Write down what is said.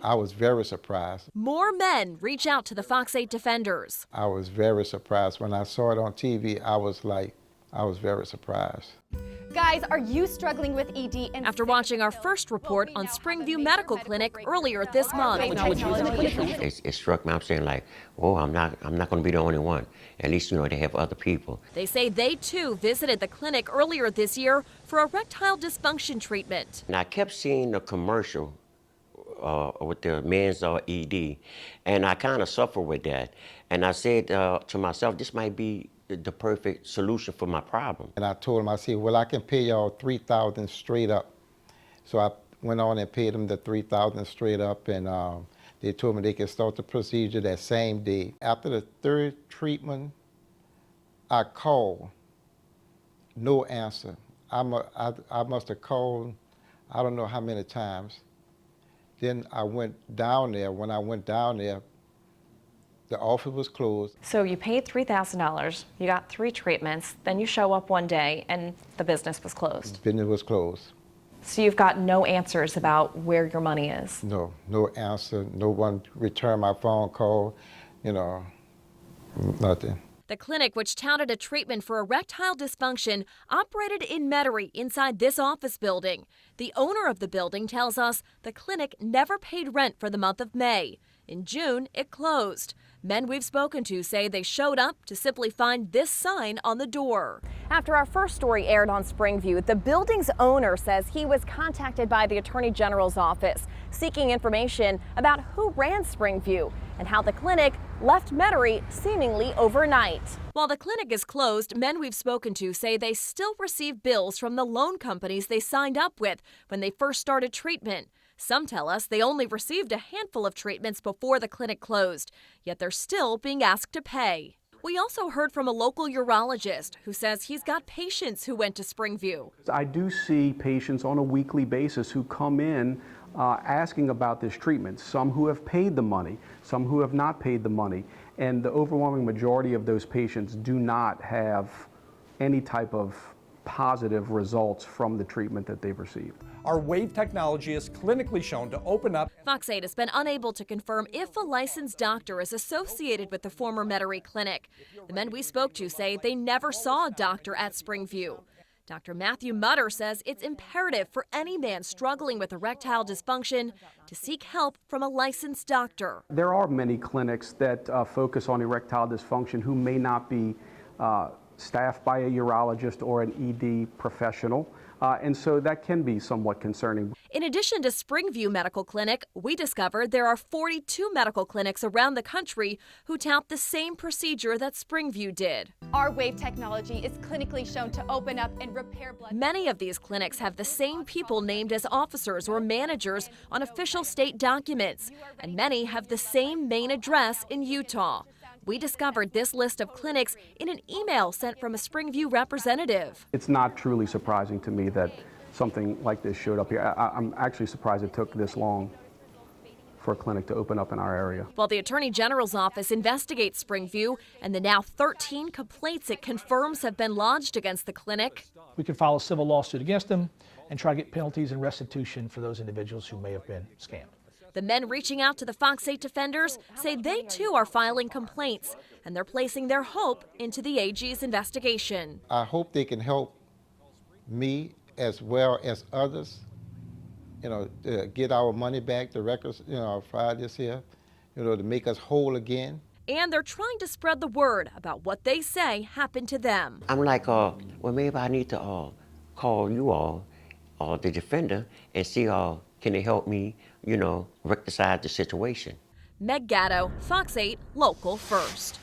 I was very surprised. More men reach out to the Fox 8 defenders. I was very surprised. When I saw it on TV, I was very surprised. Guys, are you struggling with ED? After watching our first report on Springview Medical Clinic earlier this month. It struck me. I'm saying like, oh, I'm not going to be the only one. At least, they have other people. They say they too visited the clinic earlier this year for erectile dysfunction treatment. And I kept seeing the commercial with the men's ED, and I kind of suffer with that. And I said to myself, this might be the perfect solution for my problem. And I told him, I said, well, I can pay y'all $3,000 straight up. So I went on and paid them the $3,000 straight up, and they told me they could start the procedure that same day. After the third treatment, I called, no answer. I must have called, I don't know how many times. Then I went down there. When I went down there, the office was closed. So you paid $3,000, you got 3 treatments, then you show up one day and the business was closed. The business was closed. So you've got no answers about where your money is? No answer. No one returned my phone call, nothing. The clinic, which touted a treatment for erectile dysfunction, operated in Metairie inside this office building. The owner of the building tells us the clinic never paid rent for the month of May. In June, it closed. Men we've spoken to say they showed up to simply find this sign on the door. After our first story aired on Springview, the building's owner says he was contacted by the Attorney General's office seeking information about who ran Springview and how the clinic left Metairie seemingly overnight. While the clinic is closed, men we've spoken to say they still receive bills from the loan companies they signed up with when they first started treatment. Some tell us they only received a handful of treatments before the clinic closed, yet they're still being asked to pay. We also heard from a local urologist who says he's got patients who went to Springview. I do see patients on a weekly basis who come in asking about this treatment, some who have paid the money, some who have not paid the money, and the overwhelming majority of those patients do not have any type of positive results from the treatment that they've received. Our WAVE technology is clinically shown to open up. Fox 8 has been unable to confirm if a licensed doctor is associated with the former Metairie clinic. The men we spoke to say they never saw a doctor at Springview. Dr. Matthew Mutter says it's imperative for any man struggling with erectile dysfunction to seek help from a licensed doctor. There are many clinics that focus on erectile dysfunction who may not be staffed by a urologist or an ED professional. And so that can be somewhat concerning. In addition to Springview Medical Clinic, we discovered there are 42 medical clinics around the country who tout the same procedure that Springview did. Our WAVE technology is clinically shown to open up and repair blood. Many of these clinics have the same people named as officers or managers on official state documents, and many have the same main address in Utah. We discovered this list of clinics in an email sent from a Springview representative. It's not truly surprising to me that something like this showed up here. I'm actually surprised it took this long for a clinic to open up in our area. While the Attorney General's office investigates Springview and the now 13 complaints it confirms have been lodged against the clinic, we could file a civil lawsuit against them and try to get penalties and restitution for those individuals who may have been scammed. the men reaching out to the Fox 8 defenders say they too are filing complaints, and they're placing their hope into the AG's investigation. I hope they can help me as well as others, get our money back, the records, filed this here, to make us whole again. And they're trying to spread the word about what they say happened to them. I'm like, well, maybe I need to call you all, the defender, and see, can they help me, rectify the situation. Meg Gatto, Fox 8, Local First.